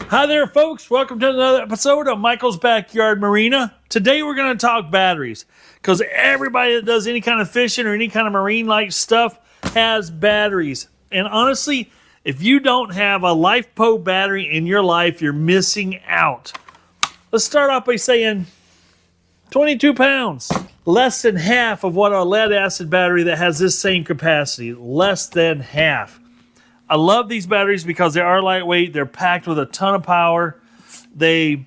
Hi there, folks. Welcome to another episode of Michael's Backyard Marina. Today we're going to talk batteries because everybody that does any kind of fishing or any kind of marine-like stuff has batteries. And honestly, if you don't have a LifePo battery in your life, you're missing out. Let's start off by saying 22 pounds. Less than half of what a lead-acid battery that has this same capacity. Less than half. I love these batteries because they are lightweight. They're packed with a ton of power. This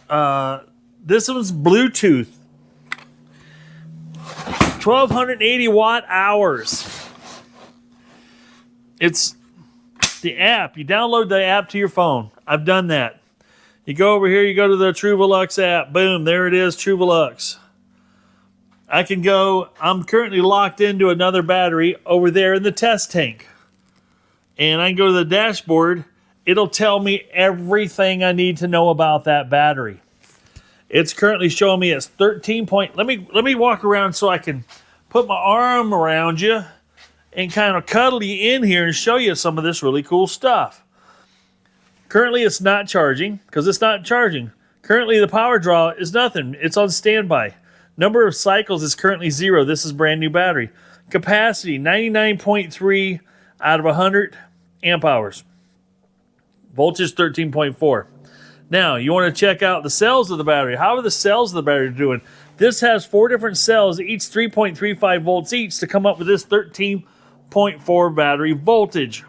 one's Bluetooth. 1,280 watt hours. It's the app. You download the app to your phone. I've done that. You go over here, you go to the TRUVALUX app. Boom, there it is, TRUVALUX. I'm currently locked into another battery over there in the test tank. And I can go to the dashboard. It'll tell me everything I need to know about that battery. It's currently showing me it's 13 point. Let me walk around so I can put my arm around you and kind of cuddle you in here and show you some of this really cool stuff. Currently, it's not charging because it's not charging. Currently, the power draw is nothing. It's on standby. Number of cycles is currently 0. This is brand new battery. Capacity, 99.3 out of 100 amp hours. Voltage 13.4. Now, you want to check out the cells of the battery. How are the cells of the battery doing? This has 4 different cells, each 3.35 volts each, to come up with this 13.4 battery voltage.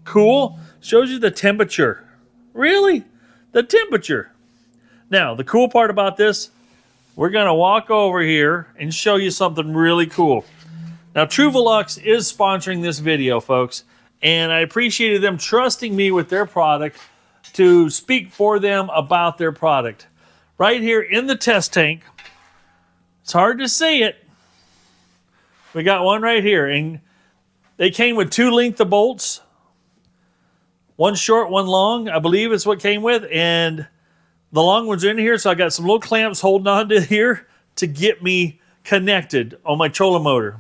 Cool. Shows you the temperature. Really? The temperature. Now, the cool part about this, we're going to walk over here and show you something really cool. Now, TRUVALUX is sponsoring this video, folks, and I appreciated them trusting me with their product to speak for them about their product. Right here in the test tank, it's hard to see it. We got one right here, and they came with 2 length of bolts. One short, one long, I believe is what came with, and the long ones are in here, so I got some little clamps holding on to here to get me connected on my trolling motor.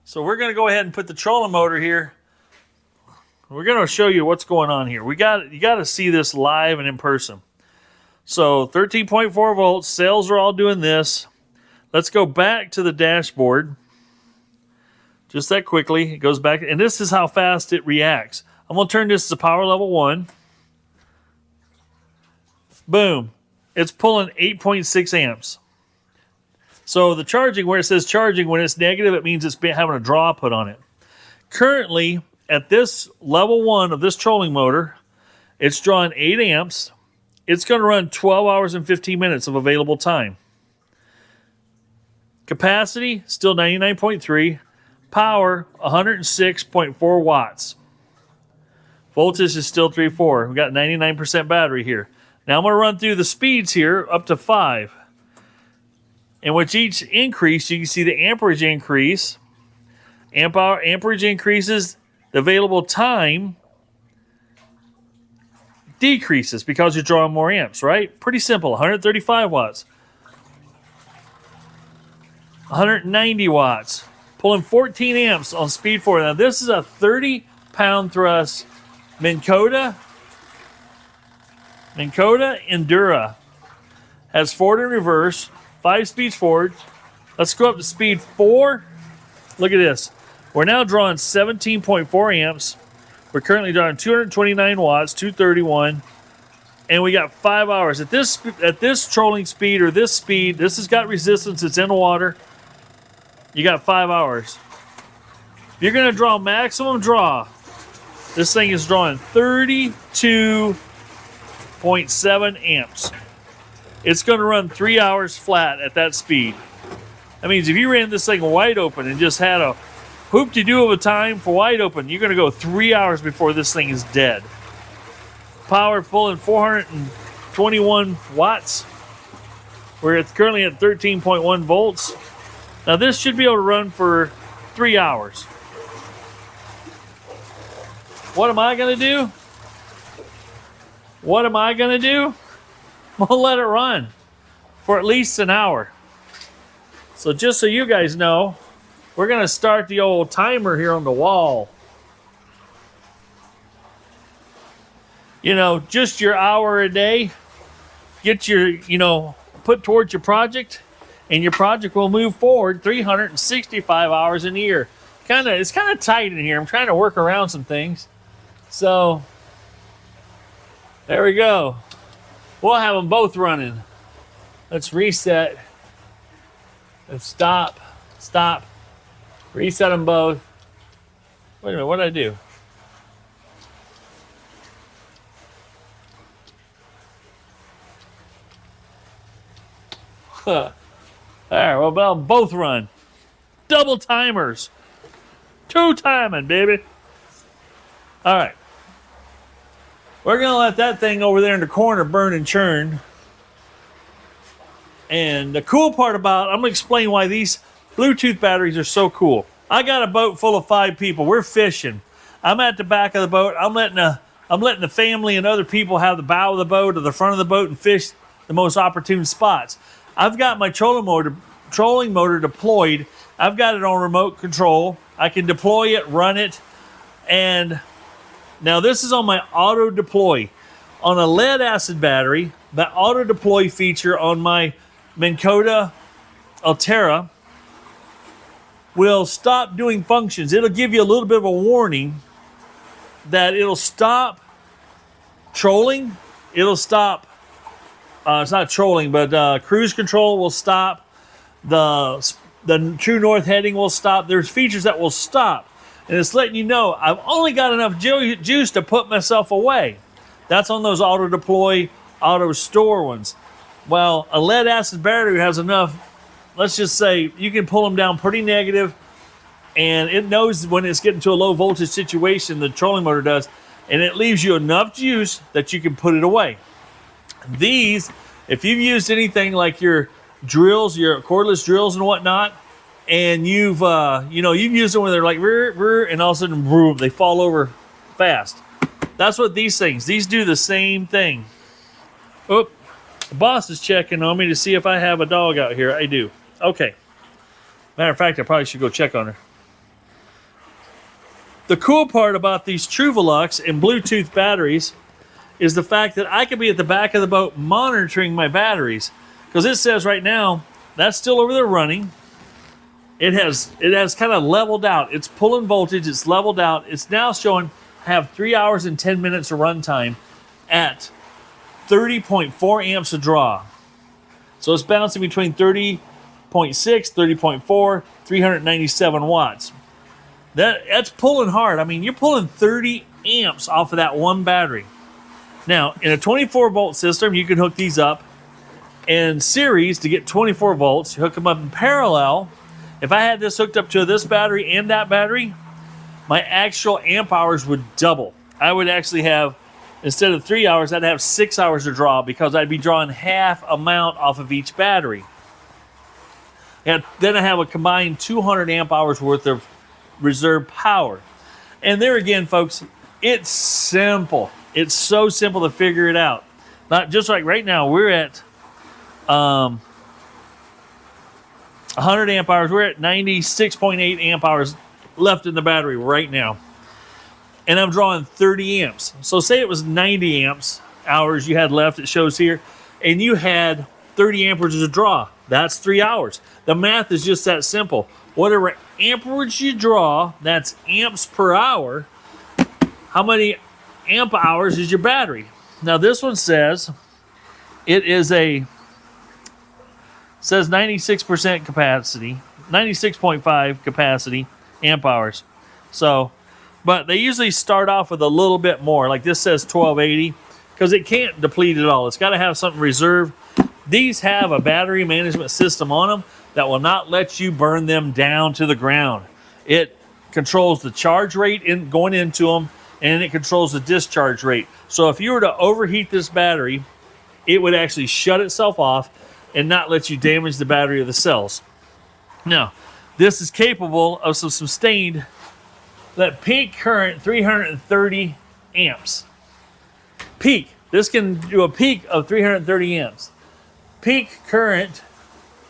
So we're going to go ahead and put the trolling motor here. We're going to show you what's going on here. You got to see this live and in person. So 13.4 volts, cells are all doing this. Let's go back to the dashboard. Just that quickly. It goes back, and this is how fast it reacts. I'm going to turn this to power level 1. Boom. It's pulling 8.6 amps. So the charging, where it says charging, when it's negative, it means it's having a draw put on it. Currently, at this level 1 of this trolling motor, it's drawing 8 amps. It's going to run 12 hours and 15 minutes of available time. Capacity, still 99.3. Power, 106.4 watts. Voltage is still 3.4. We've got 99% battery here. Now I'm going to run through the speeds here up to 5. And with each increase, you can see the amperage increase. Amperage increases. The available time decreases because you're drawing more amps, right? Pretty simple. 135 watts. 190 watts. Pulling 14 amps on speed 4. Now this is a 30-pound thrust Minn Kota Endura. Has forward and reverse. 5 speeds forward. Let's go up to speed 4. Look at this. We're now drawing 17.4 amps. We're currently drawing 229 watts, 231. And we got 5 hours. At this trolling speed, or this speed, this has got resistance. It's in the water. You got 5 hours. If you're going to draw maximum draw, this thing is drawing 32.7 amps. It's going to run 3 hours flat at that speed. That means if you ran this thing wide open and just had a hoop-de-doo of a time for wide open, you're going to go 3 hours before this thing is dead. Power pulling 421 watts. We're currently at 13.1 volts. Now this should be able to run for 3 hours. What am I going to do? I'm going to let it run for at least an hour. So just so you guys know, we're going to start the old timer here on the wall. you know, just your hour a day, get your, you know, put towards your project, and your project will move forward 365 hours in a year. It's kind of tight in here. I'm trying to work around some things. So there we go. We'll have them both running. Let's reset. Let's stop. Stop. Reset them both. Wait a minute, what did I do? All right, well, they'll both run. Double timers. 2 timing, baby. All right. We're going to let that thing over there in the corner burn and churn. And the cool part about, I'm going to explain why these Bluetooth batteries are so cool. I got a boat full of 5 people. We're fishing. I'm at the back of the boat. I'm letting the family and other people have the bow of the boat or the front of the boat and fish the most opportune spots. I've got my trolling motor deployed. I've got it on remote control. I can deploy it, run it, and now this is on my auto deploy. On a lead acid battery, that auto deploy feature on my Minn Kota Altera will stop doing functions. It'll give you a little bit of a warning that it'll stop trolling. It'll stop, it's not trolling, but cruise control will stop. The true north heading will stop. There's features that will stop. And it's letting you know I've only got enough juice to put myself away. That's on those auto deploy, auto store ones. Well, a lead acid battery has enough, let's just say you can pull them down pretty negative, and it knows when it's getting to a low voltage situation, the trolling motor does, and it leaves you enough juice that you can put it away. These, if you've used anything like your drills, your cordless drills and whatnot, and you've used them when they're like and all of a sudden boom, they fall over fast. That's what these do the same thing. Oh, the boss is checking on me to see if I have a dog out here. I do. Okay. Matter of fact, I probably should go check on her. The cool part about these TRUVALUX and Bluetooth batteries is the fact that I could be at the back of the boat monitoring my batteries. Because it says right now, that's still over there running. It has kind of leveled out. It's pulling voltage, it's leveled out. It's now showing have 3 hours and 10 minutes of runtime at 30.4 amps a draw. So it's bouncing between 30.6, 30.4, 397 watts. That's pulling hard. I mean, you're pulling 30 amps off of that one battery. Now, in a 24 volt system, you can hook these up in series to get 24 volts. You hook them up in parallel. If I had this hooked up to this battery and that battery, my actual amp hours would double. I would actually have, instead of 3 hours, I'd have 6 hours to draw because I'd be drawing half amount off of each battery. And then I have a combined 200 amp hours worth of reserve power. And there again, folks, it's simple. It's so simple to figure it out. Not just like right now, we're at 100 amp hours. We're at 96.8 amp hours left in the battery right now. And I'm drawing 30 amps. So say it was 90 amps hours you had left, it shows here, and you had 30 amperes to draw. That's 3 hours. The math is just that simple. Whatever amperage you draw, that's amps per hour. How many amp hours is your battery? Now this one says it is says 96% capacity, 96.5 capacity amp hours. So, but they usually start off with a little bit more. Like this says 1280 because it can't deplete it all. It's got to have something reserved. These have a battery management system on them that will not let you burn them down to the ground. It controls the charge rate going into them, and it controls the discharge rate. So if you were to overheat this battery, it would actually shut itself off and not let you damage the battery or the cells. Now, this is capable of some sustained, that peak current 330 amps. Peak. This can do a peak of 330 amps. Peak current,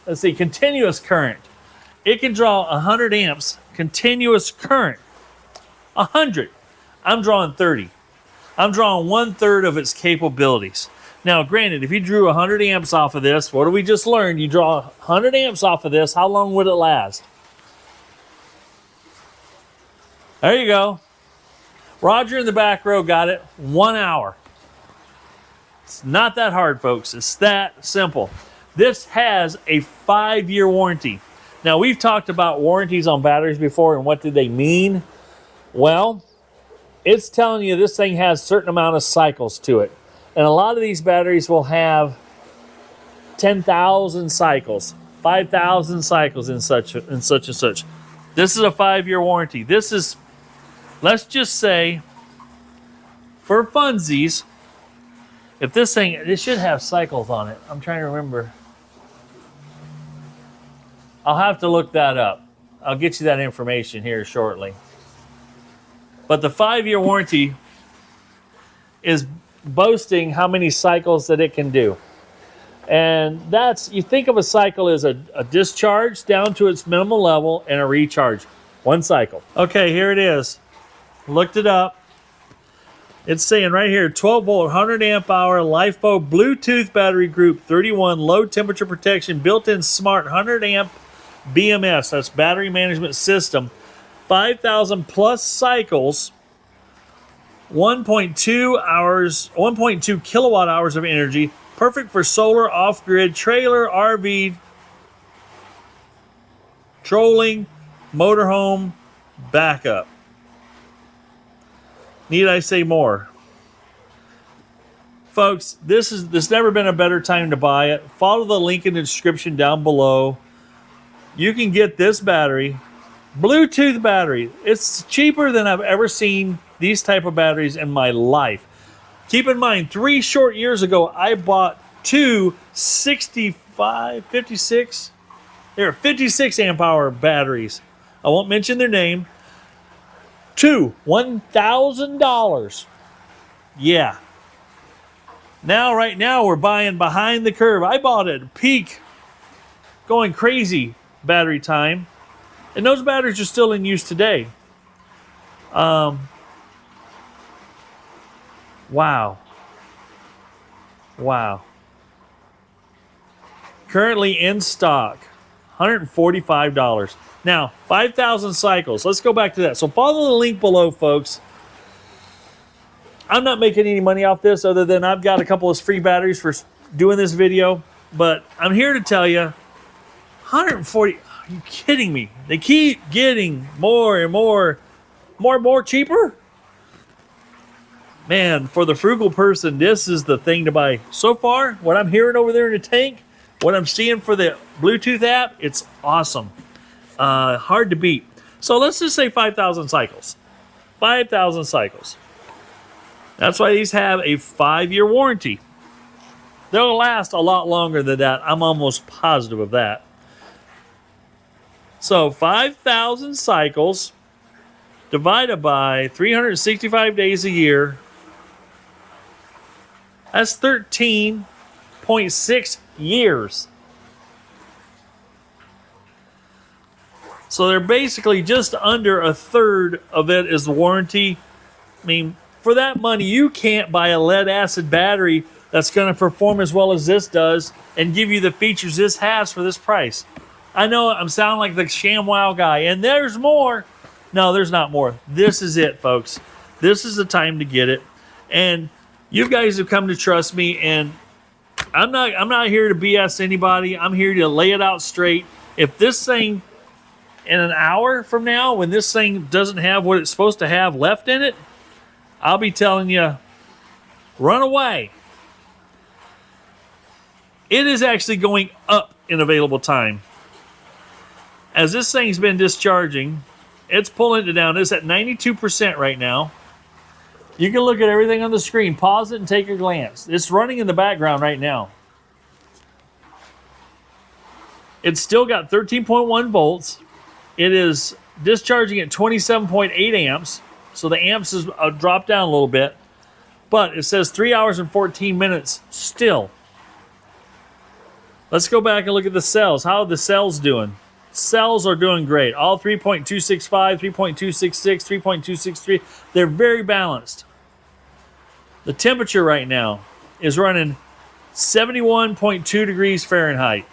let's see, continuous current. It can draw 100 amps continuous current. 100. I'm drawing 30. I'm drawing 1/3 of its capabilities. Now, granted, if you drew 100 amps off of this, what do we just learn? You draw 100 amps off of this, how long would it last? There you go. Roger in the back row got it. 1 hour. It's not that hard, folks. It's that simple. This has a 5-year warranty. Now, we've talked about warranties on batteries before and what do they mean. Well, it's telling you this thing has a certain amount of cycles to it. And a lot of these batteries will have 10,000 cycles, 5,000 cycles in such and such. This is a 5-year warranty. This is, let's just say, for funsies, if this thing, it should have cycles on it. I'm trying to remember. I'll have to look that up. I'll get you that information here shortly. But the 5-year warranty is boasting how many cycles that it can do. And that's, you think of a cycle as a discharge down to its minimal level and a recharge. 1 cycle. Okay, here it is. Looked it up. It's saying right here, 12 volt, 100 amp hour, LiFePO Bluetooth battery group 31, low temperature protection, built-in smart 100 amp BMS, that's battery management system, 5,000 plus cycles, 1.2 kilowatt hours of energy, perfect for solar, off-grid, trailer, RV, trolling, motorhome, backup. Need I say more? Folks, there's never been a better time to buy it. Follow the link in the description down below. You can get this battery, Bluetooth battery. It's cheaper than I've ever seen these type of batteries in my life. Keep in mind, 3 short years ago, I bought 2 56 amp hour batteries. I won't mention their name. 2, $1,000. Yeah. Now, right now, we're buying behind the curve. I bought it at peak, going crazy battery time. And those batteries are still in use today. Wow. Wow. Currently in stock, $145. Now, 5,000 cycles. Let's go back to that. So follow the link below, folks. I'm not making any money off this other than I've got a couple of free batteries for doing this video. But I'm here to tell you, 140, are you kidding me? They keep getting more and more cheaper. Man, for the frugal person, this is the thing to buy. So far, what I'm hearing over there in the tank, what I'm seeing for the Bluetooth app, it's awesome. Hard to beat. So let's just say 5,000 cycles. 5,000 cycles. That's why these have a 5-year warranty. They'll last a lot longer than that. I'm almost positive of that. So 5,000 cycles divided by 365 days a year. That's 13.6 years. So they're basically just under a third of it is the warranty. I mean, for that money, you can't buy a lead acid battery that's going to perform as well as this does and give you the features this has for this price. I know I'm sounding like the ShamWow guy, and there's more. No, there's not more. This is it, folks. This is the time to get it. And you guys have come to trust me, and I'm not here to BS anybody. I'm here to lay it out straight. If this thing, in an hour from now, when this thing doesn't have what it's supposed to have left in it, I'll be telling you, run away. It is actually going up in available time. As this thing's been discharging, it's pulling it down. It's at 92% right now. You can look at everything on the screen. Pause it and take a glance. It's running in the background right now. It's still got 13.1 volts. It is discharging at 27.8 amps. So the amps has dropped down a little bit. But it says 3 hours and 14 minutes still. Let's go back and look at the cells. How are the cells doing? Cells are doing great. All 3.265, 3.266, 3.263. They're very balanced. The temperature right now is running 71.2 degrees Fahrenheit.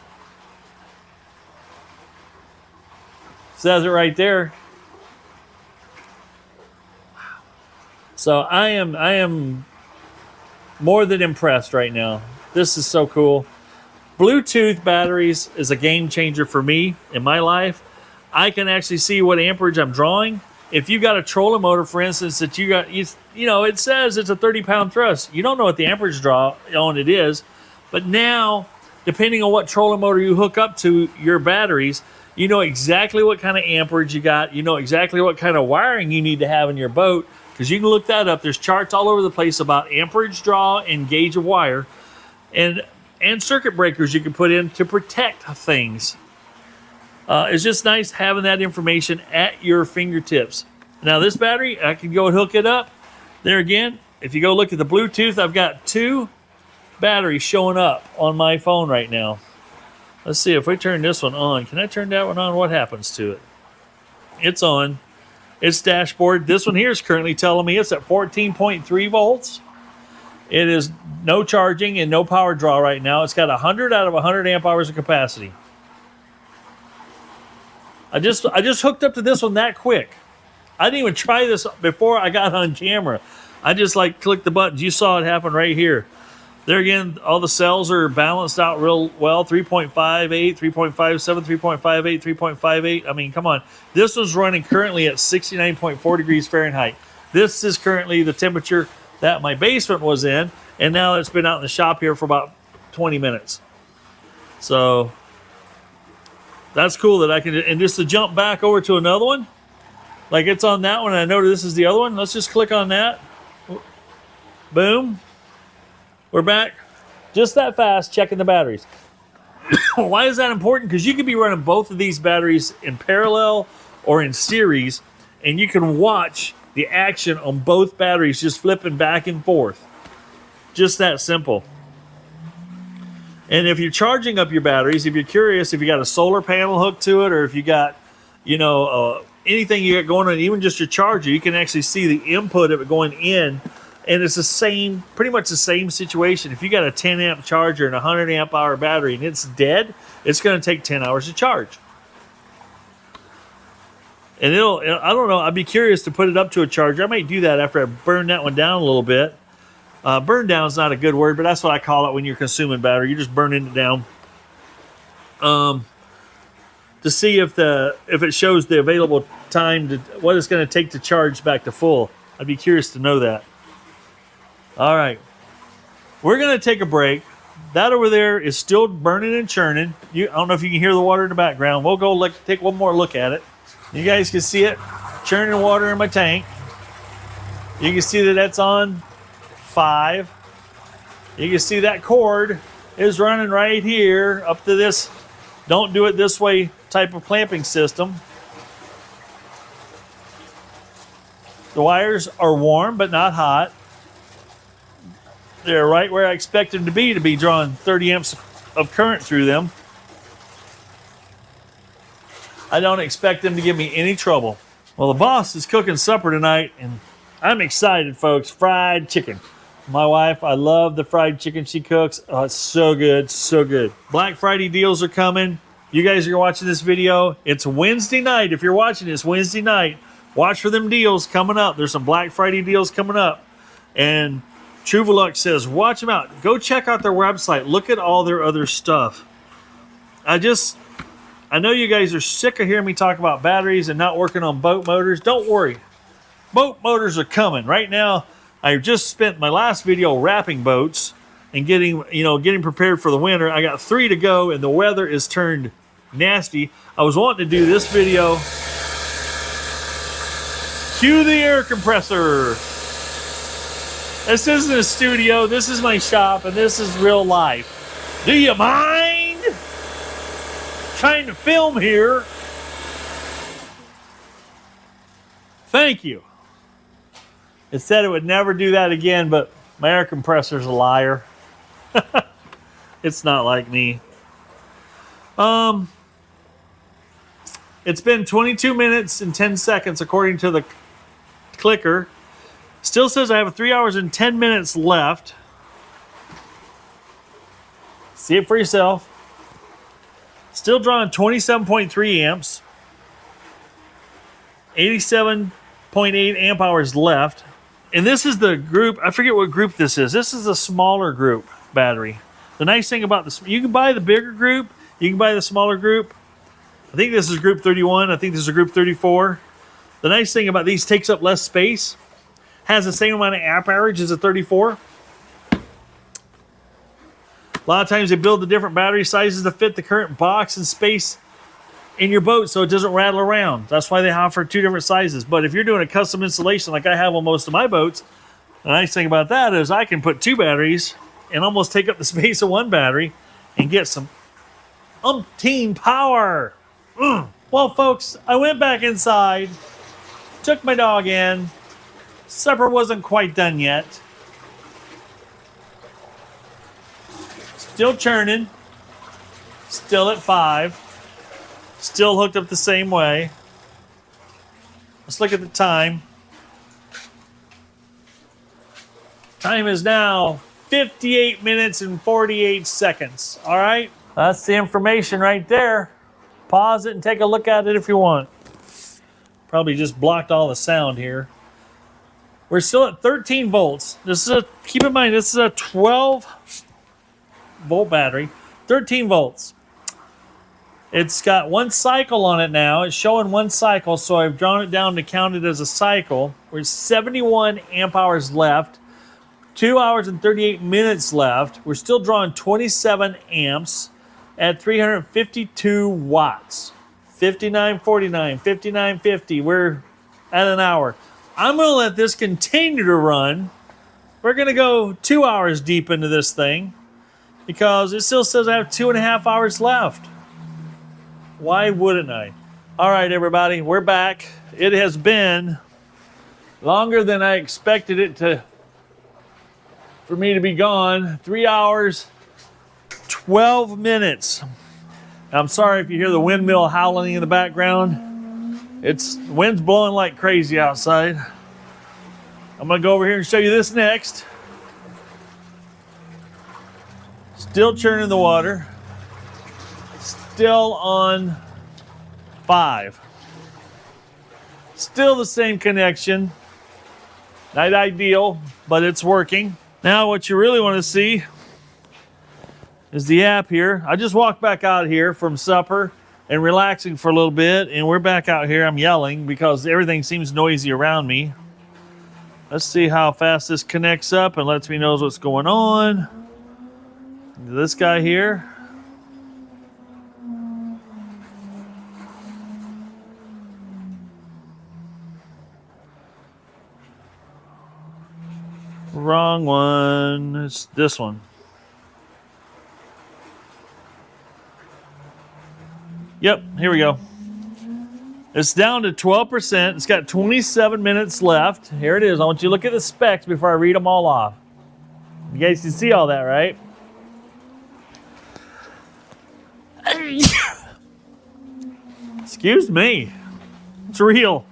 Says it right there. So I am more than impressed right now. This is so cool. Bluetooth batteries is a game changer for me in my life. I can actually see what amperage I'm drawing. If you got a trolling motor, for instance, that you know, it says it's a 30-pound thrust. You don't know what the amperage draw on it is, but now, depending on what trolling motor you hook up to your batteries, you know exactly what kind of amperage you got. You know exactly what kind of wiring you need to have in your boat, because you can look that up. There's charts all over the place about amperage draw and gauge of wire, and circuit breakers you can put in to protect things. It's just nice having that information at your fingertips. Now this battery, I can go and hook it up. There again, if you go look at the Bluetooth, I've got 2 batteries showing up on my phone right now. Let's see if we turn this one on. Can I turn that one on? What happens to it? It's on. It's dashboard. This one here is currently telling me it's at 14.3 volts. It is no charging and no power draw right now. It's got 100 out of 100 amp hours of capacity. I just hooked up to this one that quick. I didn't even try this before I got on camera. I just clicked the buttons. You saw it happen right here. There again, all the cells are balanced out real well. 3.58, 3.57, 3.58, 3.58. I mean, come on. This was running currently at 69.4 degrees Fahrenheit. This is currently the temperature that my basement was in, and now it's been out in the shop here for about 20 minutes. So that's cool that I can, and just to jump back over to another one, like it's on that one, and I know this is the other one. Let's just click on that. Boom. We're back just that fast checking the batteries. Why is that important? Because you could be running both of these batteries in parallel or in series, and you can watch the action on both batteries just flipping back and forth. Just that simple. And if you're charging up your batteries, if you're curious, if you got a solar panel hooked to it, or if you got, anything you got going on, even just your charger, you can actually see the input of it going in. And it's the same, pretty much the same situation. If you got a 10 amp charger and a 100 amp hour battery and it's dead, it's going to take 10 hours to charge. And I don't know, I'd be curious to put it up to a charger. I might do that after I burn that one down a little bit. Burn down is not a good word, but that's what I call it when you're consuming battery. You're just burning it down. To see if it shows the available time, what it's going to take to charge back to full. I'd be curious to know that. All right. We're going to take a break. That over there is still burning and churning. I don't know if you can hear the water in the background. We'll go take one more look at it. You guys can see it churning water in my tank. You can see that that's on 5. You can see that cord is running right here up to this don't do it this way type of clamping system. The wires are warm but not hot. They're right where I expect them to be drawing 30 amps of current through them. I don't expect them to give me any trouble. Well, the boss is cooking supper tonight, and I'm excited, folks. Fried chicken. My wife, I love the fried chicken she cooks. Oh, it's so good, so good. Black Friday deals are coming. You guys are watching this video. It's Wednesday night. If you're watching this Wednesday night, watch for them deals coming up. There's some Black Friday deals coming up. And TRUVALUX says, watch them out. Go check out their website. Look at all their other stuff. I know you guys are sick of hearing me talk about batteries and not working on boat motors. Don't worry. Boat motors are coming. Right now, I just spent my last video wrapping boats and getting prepared for the winter. I got 3 to go, and the weather is turned nasty. I was wanting to do this video. Cue the air compressor. This isn't a studio. This is my shop, and this is real life. Do you mind trying to film here? Thank you. It said it would never do that again, but my air compressor's a liar. It's not like me. It's been 22 minutes and 10 seconds according to the clicker. Still says I have 3 hours and 10 minutes left. See it for yourself. Still drawing 27.3 amps. 87.8 amp hours left. And this is the group, I forget what group this is. This is a smaller group battery. The nice thing about this, you can buy the bigger group, you can buy the smaller group. I think this is group 31, I think this is group 34. The nice thing about these, takes up less space, has the same amount of amp average as a 34. A lot of times they build the different battery sizes to fit the current box and space in your boat so it doesn't rattle around. That's why they offer 2 different sizes. But if you're doing a custom installation like I have on most of my boats, the nice thing about that is I can put 2 batteries and almost take up the space of 1 battery and get some umpteen power. Well, folks, I went back inside, took my dog in. Supper wasn't quite done yet. Still churning. Still at 5. Still hooked up the same way. Let's look at the time. Time is now 58 minutes and 48 seconds. All right? That's the information right there. Pause it and take a look at it if you want. Probably just blocked all the sound here. We're still at 13 volts. Keep in mind, this is a 12 volt battery. 13 volts. It's got 1 cycle on it now. It's showing 1 cycle, so I've drawn it down to count it as a cycle. We're 71 amp hours left. 2 hours and 38 minutes left. We're still drawing 27 amps at 352 watts. 59.49, 59.50. We're at an hour. I'm going to let this continue to run. We're going to go 2 hours deep into this thing because it still says I have 2.5 hours left. Why wouldn't I? All right, everybody, we're back. It has been longer than I expected it for me to be gone. 3 hours, 12 minutes. I'm sorry if you hear the windmill howling in the background. Wind's blowing like crazy outside. I'm gonna go over here and show you this next. Still churning the water. Still on 5. Still the same connection. Not ideal, but it's working. Now what you really want to see is the app here. I just walked back out here from supper and relaxing for a little bit, and we're back out here. I'm yelling because everything seems noisy around me. Let's see how fast this connects up and lets me know what's going on. This guy here. Wrong one. It's this one. Yep, here we go. It's down to 12%. It's got 27 minutes left. Here it is. I want you to look at the specs before I read them all off. You guys can see all that, right? Excuse me. It's real.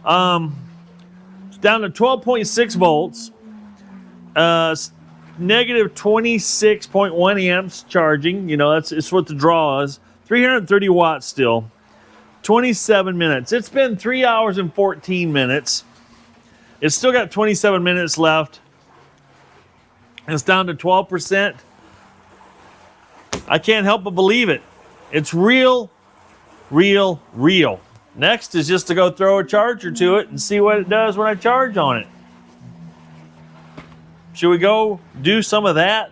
It's down to 12.6 volts. Negative 26.1 amps charging. You know, it's what the draw is. 330 watts still. 27 minutes. It's been 3 hours and 14 minutes. It's still got 27 minutes left. It's down to 12%. I can't help but believe it. It's real, real, real. Next is just to go throw a charger to it and see what it does when I charge on it. Should we go do some of that?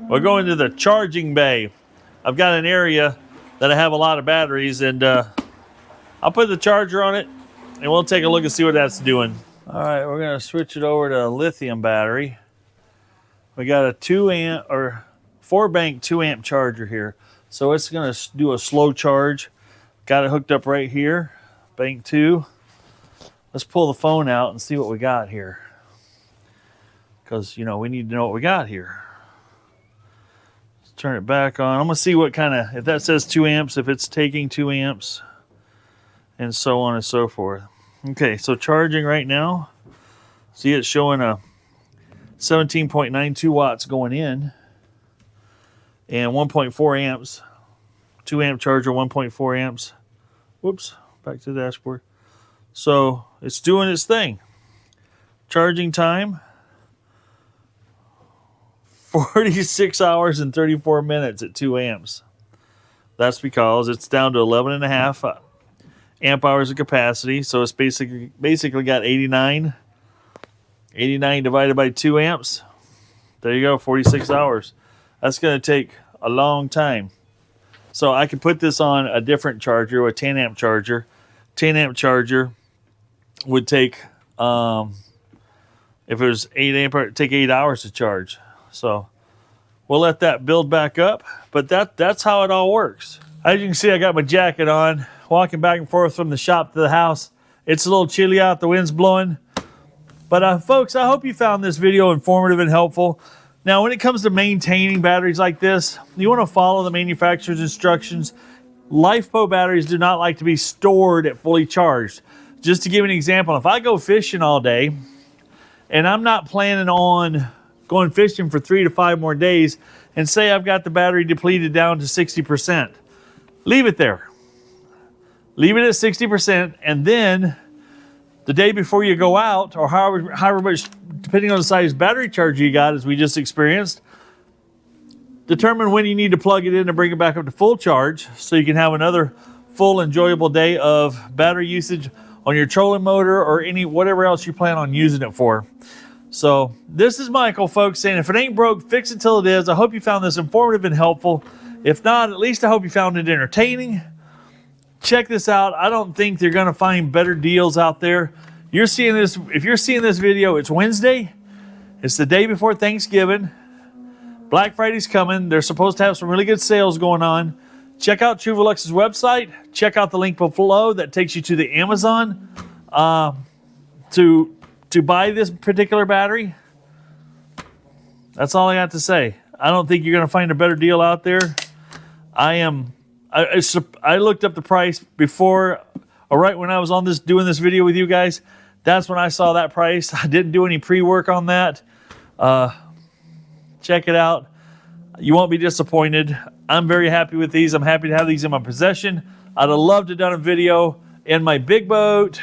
We'll go into the charging bay. I've got an area that I have a lot of batteries, and I'll put the charger on it and we'll take a look and see what that's doing. All right, we're gonna switch it over to a lithium battery. We got a 4-bank 2-amp charger here. So it's gonna do a slow charge. Got it hooked up right here, bank 2. Let's pull the phone out and see what we got here. Because, you know, we need to know what we got here. Let's turn it back on. I'm gonna see what kind of, if that says 2 amps, if it's taking 2 amps, and so on and so forth. Okay, so charging right now. See, it's showing a 17.92 watts going in and 1.4 amps, 2 amp charger, 1.4 amps. Whoops, back to the dashboard. So it's doing its thing. Charging time, 46 hours and 34 minutes at 2 amps. That's because it's down to 11.5 amp hours of capacity. So it's basically got 89 divided by 2 amps. There you go, 46 hours. That's going to take a long time. So I could put this on a different charger, a 10 amp charger. 10 amp charger would take, if it was 8 amp, it'd take 8 hours to charge. So we'll let that build back up, but that's how it all works. As you can see, I got my jacket on, walking back and forth from the shop to the house. It's a little chilly out, the wind's blowing. But folks, I hope you found this video informative and helpful. Now, when it comes to maintaining batteries like this, you want to follow the manufacturer's instructions. LifePo batteries do not like to be stored at fully charged. Just to give an example, if I go fishing all day and I'm not planning on going fishing for 3 to 5 more days, and say I've got the battery depleted down to 60%, leave it there. Leave it at 60%, and then the day before you go out, or however much, depending on the size battery charger you got, as we just experienced, determine when you need to plug it in to bring it back up to full charge so you can have another full enjoyable day of battery usage on your trolling motor or whatever else you plan on using it for. So this is Michael, folks, saying if it ain't broke, fix it till it is. I hope you found this informative and helpful. If not, at least I hope you found it entertaining. Check this out. I don't think you're going to find better deals out there. You're seeing this, if you're seeing this video, it's Wednesday. It's the day before Thanksgiving. Black Friday's coming. They're supposed to have some really good sales going on. Check out TRUVALUX's website. Check out the link below that takes you to the Amazon to buy this particular battery. That's all I got to say. I don't think you're going to find a better deal out there. I looked up the price before, or right when I was on doing this video with you guys. That's when I saw that price. I didn't do any pre-work on that. Check it out. You won't be disappointed. I'm very happy with these. I'm happy to have these in my possession. I'd have loved to have done a video in my big boat,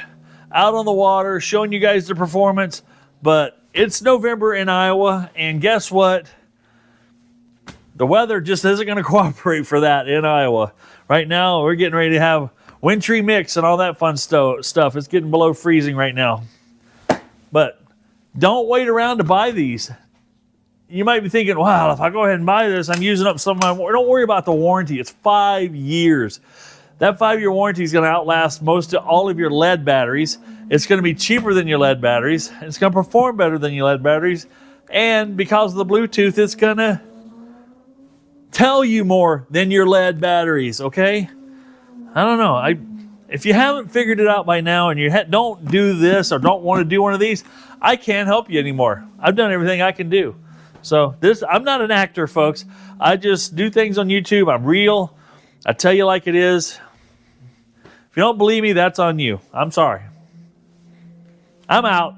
out on the water, showing you guys the performance. But it's November in Iowa, and guess what? The weather just isn't going to cooperate for that in Iowa. Right now, we're getting ready to have wintry mix and all that fun stuff. It's getting below freezing right now. But don't wait around to buy these. You might be thinking, wow, if I go ahead and buy this, I'm using up some of my... Don't worry about the warranty. It's 5 years. That 5-year warranty is going to outlast all of your lead batteries. It's going to be cheaper than your lead batteries. It's going to perform better than your lead batteries. And because of the Bluetooth, it's going to tell you more than your lead batteries, okay? I don't know. If you haven't figured it out by now and you don't do this or don't want to do one of these, I can't help you anymore. I've done everything I can do. So I'm not an actor, folks. I just do things on YouTube. I'm real. I tell you like it is. If you don't believe me, that's on you. I'm sorry. I'm out.